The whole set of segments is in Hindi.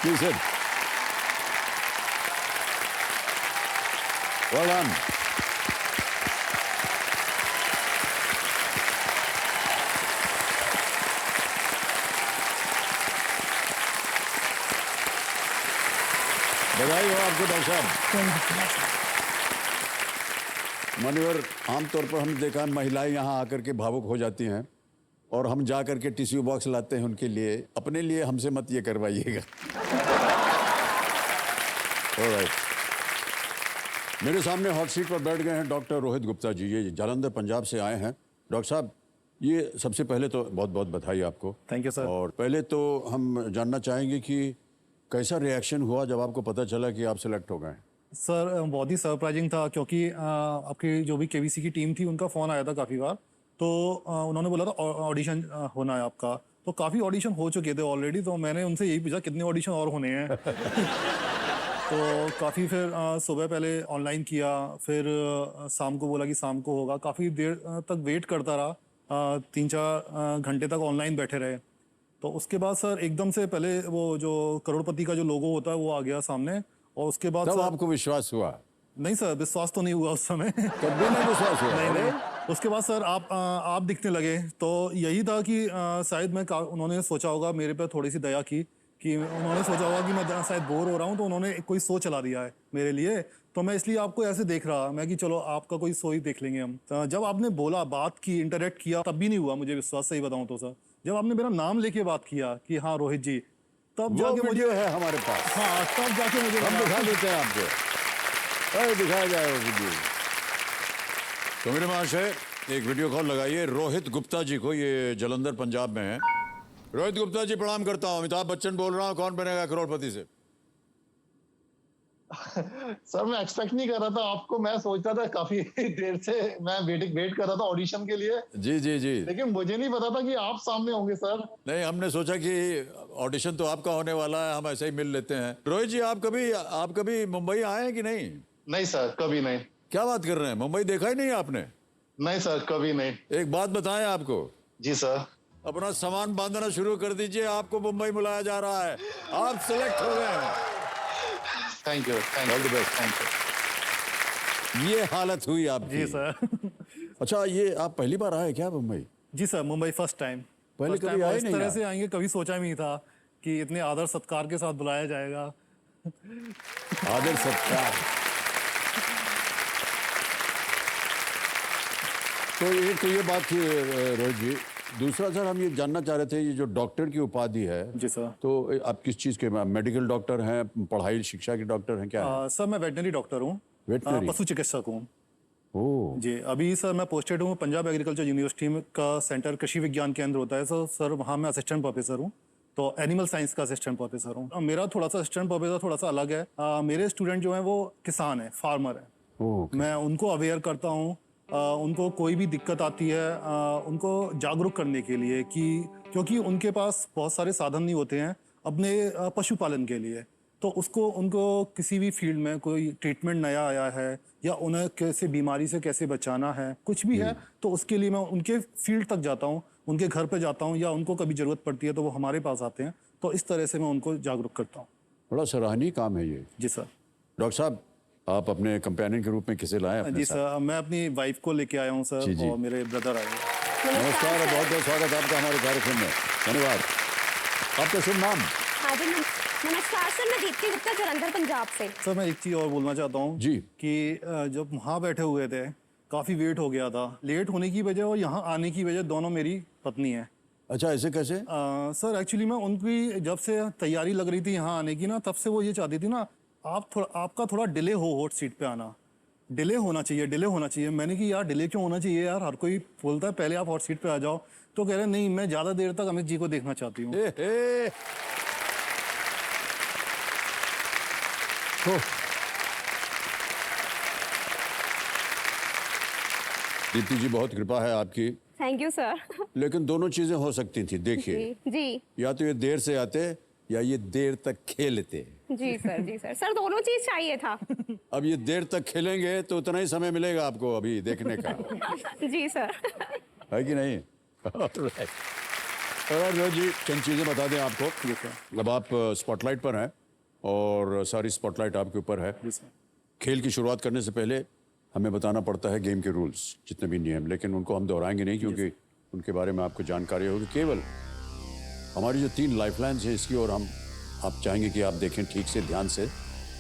Please sit. Well done. बधाई हो आपको डॉक्टर साहब। मान्यवर, आमतौर पर हमने देखा महिलाएं यहाँ आकर के भावुक हो जाती हैं और हम जा करके टिश्यू बॉक्स लाते हैं उनके लिए। अपने लिए हमसे मत ये करवाइएगा। ऑलराइट, मेरे सामने हॉट सीट पर बैठ गए हैं डॉक्टर रोहित गुप्ता जी। ये जालंधर पंजाब से आए हैं। डॉक्टर साहब, ये सबसे पहले तो बहुत बहुत बधाई आपको। Thank you sir. और पहले तो हम जानना चाहेंगे कि कैसा रिएक्शन हुआ जब आपको पता चला कि आप सिलेक्ट हो गए? सर बहुत ही सरप्राइजिंग था, क्योंकि आपकी जो भी केवीसी की टीम थी उनका फ़ोन आया था काफ़ी बार। तो उन्होंने बोला था ऑडिशन होना है आपका। तो काफ़ी ऑडिशन हो चुके थे ऑलरेडी, तो मैंने उनसे यही पूछा कितने ऑडिशन और होने हैं। तो काफ़ी फिर सुबह पहले ऑनलाइन किया, फिर शाम को बोला कि शाम को होगा। काफ़ी देर तक वेट करता रहा, 3-4 घंटे तक ऑनलाइन बैठे रहे। तो उसके बाद सर एकदम से पहले वो जो करोड़पति का जो लोगो होता है वो आ गया सामने, और उसके बाद तब सर आपको विश्वास हुआ? नहीं सर, विश्वास तो नहीं हुआ उस समय। तब भी नहीं विश्वास हुआ? नहीं। उसके बाद सर आप दिखने लगे, तो यही था कि शायद उन्होंने सोचा होगा मेरे पे थोड़ी सी दया की, कि उन्होंने सोचा होगा कि मैं शायद बोर हो रहा हूँ, तो उन्होंने कोई शो चला दिया है मेरे लिए। तो मैं इसलिए आपको ऐसे देख रहा मैं कि चलो आपका कोई शो ही देख लेंगे हम। तो जब आपने बोला, बात की, इंटरेक्ट किया, तब भी नहीं हुआ मुझे विश्वास, सही बताऊं तो सर। जब आपने मेरा नाम लेके बात किया कि हाँ रोहित जी, तब जाके मुझे है हमारे पास। हाँ, तब जाके मुझे हम दिखा देते हैं आपको। अरे दिखाया जाए वो वीडियो। तो मेरे महाशय, एक वीडियो कॉल लगाइए रोहित गुप्ता जी को। ये जालंधर पंजाब में है। रोहित गुप्ता जी, प्रणाम करता हूँ। अमिताभ बच्चन बोल रहा हूँ, कौन बनेगा करोड़पति से? सर मैं एक्सपेक्ट नहीं कर रहा था आपको। मैं सोच रहा था काफी देर से, मैं वेट कर रहा था ऑडिशन के लिए। जी जी जी। लेकिन मुझे नहीं पता था कि आप सामने होंगे सर। नहीं, हमने सोचा कि ऑडिशन तो आपका होने वाला है, हम ऐसे ही मिल लेते हैं। रोहित जी, आप कभी मुंबई आए हैं कि नहीं? नहीं सर, कभी नहीं। क्या बात कर रहे हैं, मुंबई देखा ही नहीं आपने? नहीं सर, कभी नहीं। एक बात बताएं आपको। जी सर। अपना सामान बांधना शुरू कर दीजिए, आपको मुंबई बुलाया जा रहा है। आप सिलेक्ट हो गए हैं। Thank you, all the best. Thank you. ये हालत हुई आपकी। जी सर। अच्छा, ये आप पहली बार आए क्या मुंबई? जी सर, मुंबई फर्स्ट टाइम। पहले कभी आए इस नहीं तरह आप? से आएंगे कभी सोचा नहीं था कि इतने आदर सत्कार के साथ बुलाया जाएगा। आदर सत्कार। तो एक तो ये बात थी रोहित जी। दूसरा सर, हम ये जानना चाह रहे थे, ये जो डॉक्टर की उपाधि है, जी सर। तो आप किस चीज़ के, मेडिकल डॉक्टर हैं, पढ़ाई शिक्षा के डॉक्टर हैं, क्या है? सर मैं वेटनरी डॉक्टर हूँ, वेटनरी? पशु चिकित्सक हूँ। ओह जी, अभी सर मैं पोस्टेड हूँ पंजाब एग्रीकल्चर यूनिवर्सिटी में का सेंटर कृषि विज्ञान केंद्र होता है सर वहाँ मैं असिस्टेंट प्रोफेसर हूँ। तो एनिमल साइंस का असिस्टेंट प्रोफेसर हूँ। मेरा थोड़ा सा असिस्टेंट प्रोफेसर थोड़ा सा अलग है। मेरे स्टूडेंट जो हैं वो किसान है, फार्मर है। ओह। मैं उनको अवेयर करता हूँ, उनको कोई भी दिक्कत आती है उनको जागरूक करने के लिए, कि क्योंकि उनके पास बहुत सारे साधन नहीं होते हैं अपने पशुपालन के लिए। तो उनको किसी भी फील्ड में कोई ट्रीटमेंट नया आया है, या उन्हें कैसे बीमारी से कैसे बचाना है, कुछ भी है, तो उसके लिए मैं उनके फील्ड तक जाता हूँ, उनके घर पे जाता हूँ, या उनको कभी जरूरत पड़ती है तो वो हमारे पास आते हैं। तो इस तरह से मैं उनको जागरूक करता हूँ। बड़ा सराहनीय काम है ये। जी सर। डॉक्टर साहब, आप अपने कंपेनियन के रूप में किसे लाए अपने जी साथ? सर, मैं अपनी वाइफ को लेके आया हूँ जी, सर, जी। और मेरे ब्रदर आए हैं। नमस्कार और बहुत बहुत स्वागत आपका हमारे कार्यक्रम में। धन्यवाद। आपका शुभ नाम? हाँ जी, नमस्कार सर, मैं दीप्ति गुप्ता, जालंधर पंजाब से। सर मैं एक चीज़ और बोलना चाहता हूँ जी। कि जब वहाँ बैठे हुए थे काफ़ी वेट हो गया था। लेट होने की वजह और यहाँ आने की वजह दोनों मेरी पत्नी है। अच्छा, ऐसे कैसे? सर एक्चुअली मैं उनकी जब से तैयारी लग रही थी यहाँ आने की ना, तब से वो ये चाहती थी ना, आपका थोड़ा डिले हो हॉट सीट पे आना। डिले होना चाहिए। मैंने कि यार डिले क्यों होना चाहिए यार, हर कोई बोलता है पहले आप हॉट सीट पे आ जाओ। तो कह रहे नहीं, मैं ज़्यादा देर तक अमित जी को देखना चाहती हूँ। तो दीप्ति जी, बहुत कृपा है आपकी। Thank you sir. लेकिन दोनों चीजें हो सकती थी। देखिए, जी या तो ये देर से आते या ये देर तक खेलते। जी सर, सर दोनों चीज चाहिए था। अब ये देर तक खेलेंगे तो उतना ही समय मिलेगा आपको अभी देखने का। जी सर। है कि नहीं? Alright. और रोहित जी चंद चीज़ें बता दें आपको। जी सर। अब आप स्पॉटलाइट पर हैं और सारी स्पॉटलाइट आपके ऊपर है। जी सर। खेल की शुरुआत करने से पहले हमें बताना पड़ता है गेम के रूल्स, जितने भी नियम, लेकिन उनको हम दोहराएंगे नहीं क्योंकि उनके बारे में आपको जानकारी होगी। केवल हमारी जो 3 लाइफलाइंस है इसकी, और हम आप चाहेंगे कि आप देखें ठीक से, ध्यान से।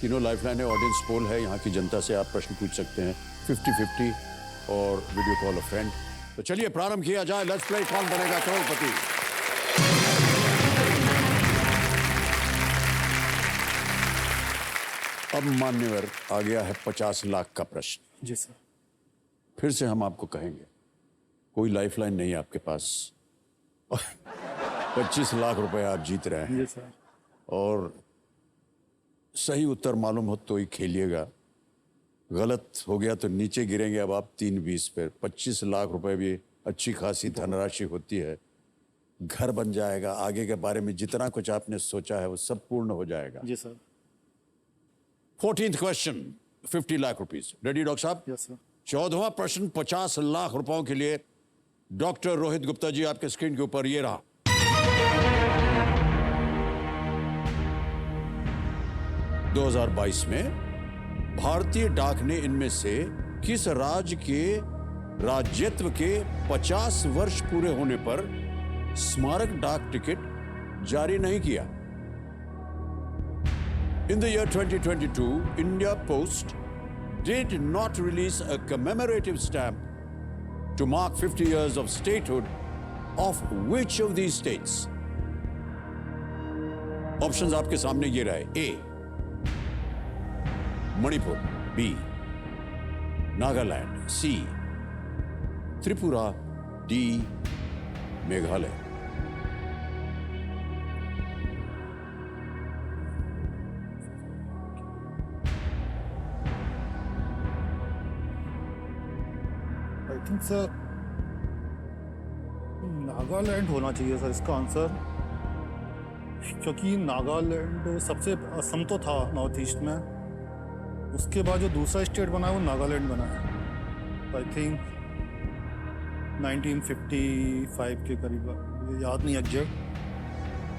तीनों लाइफलाइन है, ऑडियंस पोल है, यहाँ की जनता से आप प्रश्न पूछ सकते हैं 50-50 और वीडियो कॉल अ फ्रेंड। तो चलिए प्रारंभ किया जाए। लेट्स प्ले कौन बनेगा करोड़पति। अब मान्यवर आ गया है 50 लाख का प्रश्न। जी सर। फिर से हम आपको कहेंगे कोई लाइफलाइन नहीं है आपके पास। 25 लाख रुपए आप जीत रहे हैं जी सर। और सही उत्तर मालूम हो तो ही खेलिएगा, गलत हो गया तो नीचे गिरेंगे अब आप 3-20 पर। 25 लाख रुपए भी अच्छी खासी धनराशि होती है, घर बन जाएगा, आगे के बारे में जितना कुछ आपने सोचा है वो सब पूर्ण हो जाएगा। जी sir. 14th question 50 lakh rupees. Ready doctor साहब? Yes sir. 14वां प्रश्न 50 लाख रुपयों के लिए। डॉक्टर रोहित गुप्ता जी आपके स्क्रीन के ऊपर ये रहा। (2022) में भारतीय डाक ने इनमें से किस राज्य के राज्यत्व के 50 वर्ष पूरे होने पर स्मारक डाक टिकट जारी नहीं किया? In the year 2022, India Post did not release a commemorative stamp to mark 50 years of statehood of which of these states? Options आपके सामने ये रहे। A, Manipur, B, Nagaland, C, Tripura, D, Meghalaya. I think sir Nagaland होना चाहिए सर इसका आंसर, क्योंकि नागालैंड सबसे, असम तो था नॉर्थ ईस्ट में, उसके बाद जो दूसरा स्टेट बना है वो नागालैंड बना है। आई थिंक 1955 के करीब, मुझे याद नहीं एग्जैक्ट।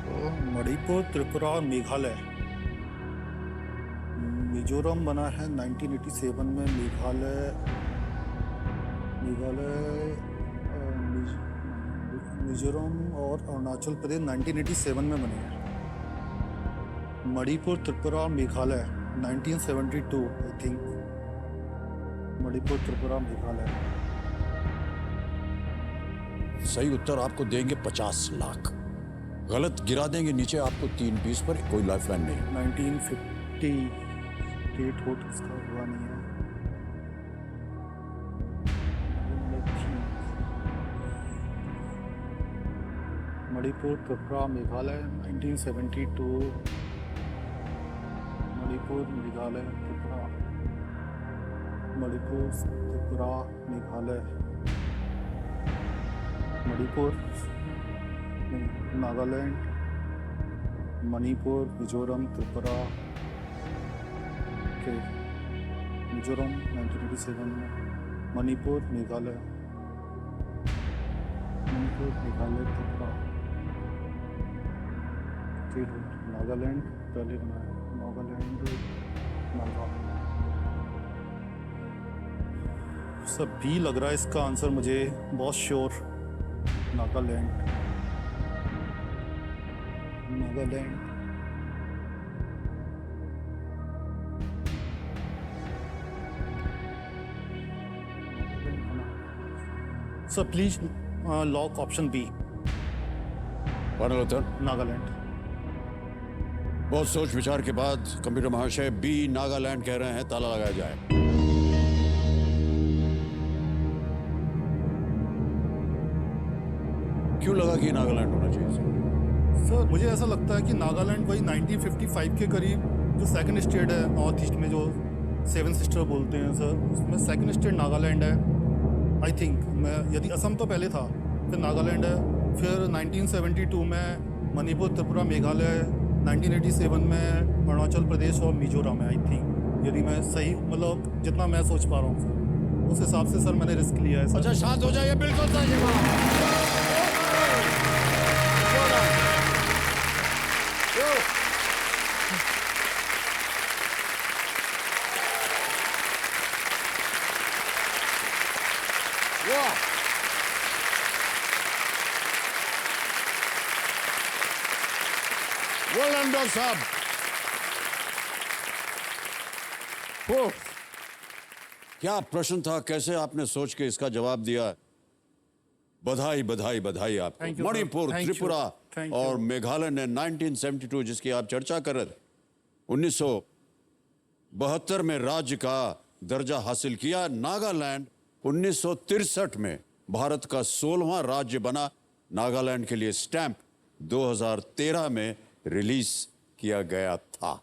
तो मणिपुर, त्रिपुरा और मेघालय। मिजोरम बना है 1987 में, मिजोरम और अरुणाचल प्रदेश 1987 में बने हैं। मणिपुर, त्रिपुरा और मेघालय 1972 आई थिंक। मणिपुर, त्रिपुरा, मेघालय। सही उत्तर आपको देंगे 50 लाख, गलत गिरा देंगे नीचे आपको 3-20 पर। कोई लाइफलाइन नहीं। 1950 स्टेट होट इसका हुआ नहीं है। मणिपुर, त्रिपुरा, मेघालय 1972। मणिपुर, मेघालय, त्रिपुरा, मणिपुर, त्रिपुरा, मेघालय, मणिपुर, नागालैंड, मणिपुर, मिजोरम, त्रिपुरा के मिजोरम 1987 में, मणिपुर, मेघालय, त्रिपुरा, नागालैंड पहले बना है। नागालैंड, सब भी लग रहा है इसका आंसर मुझे, बहुत sure. Nagaland, Nagaland. Sir please lock option B, final उत्तर? नागालैंड। बहुत सोच विचार के बाद कंप्यूटर महाशय बी नागालैंड कह रहे हैं। ताला लगाया जाए। क्यों लगा कि नागालैंड होना चाहिए? सर मुझे ऐसा लगता है कि नागालैंड वही 1955 के करीब जो सेकंड स्टेट है नॉर्थ ईस्ट में, जो 7 सिस्टर बोलते हैं सर, उसमें सेकंड स्टेट नागालैंड है आई थिंक। मैं यदि असम तो पहले था, फिर नागालैंड है, फिर 1972 में मणिपुर, त्रिपुरा, मेघालय, 1987 में अरुणाचल प्रदेश और मिजोरम है आई थिंक। यदि मैं सही, मतलब जितना मैं सोच पा रहा हूँ सर, उस हिसाब से सर मैंने रिस्क लिया है सर। अच्छा शांत हो जाइए, बिल्कुल सही जवाब। वेल डन डॉक्टर साहब। ओह, क्या प्रश्न था, कैसे आपने सोच के इसका जवाब दिया। बधाई बधाई बधाई Thank आपको। you, sir. Manipur, Thank you. Tripura Thank और you. मेघालय ने 1972 जिसकी आप चर्चा कर रहे थे, 1972 में राज्य का दर्जा हासिल किया। नागालैंड 1963 में भारत का 16वां राज्य बना। नागालैंड के लिए स्टैंप 2013 में रिलीज किया गया था।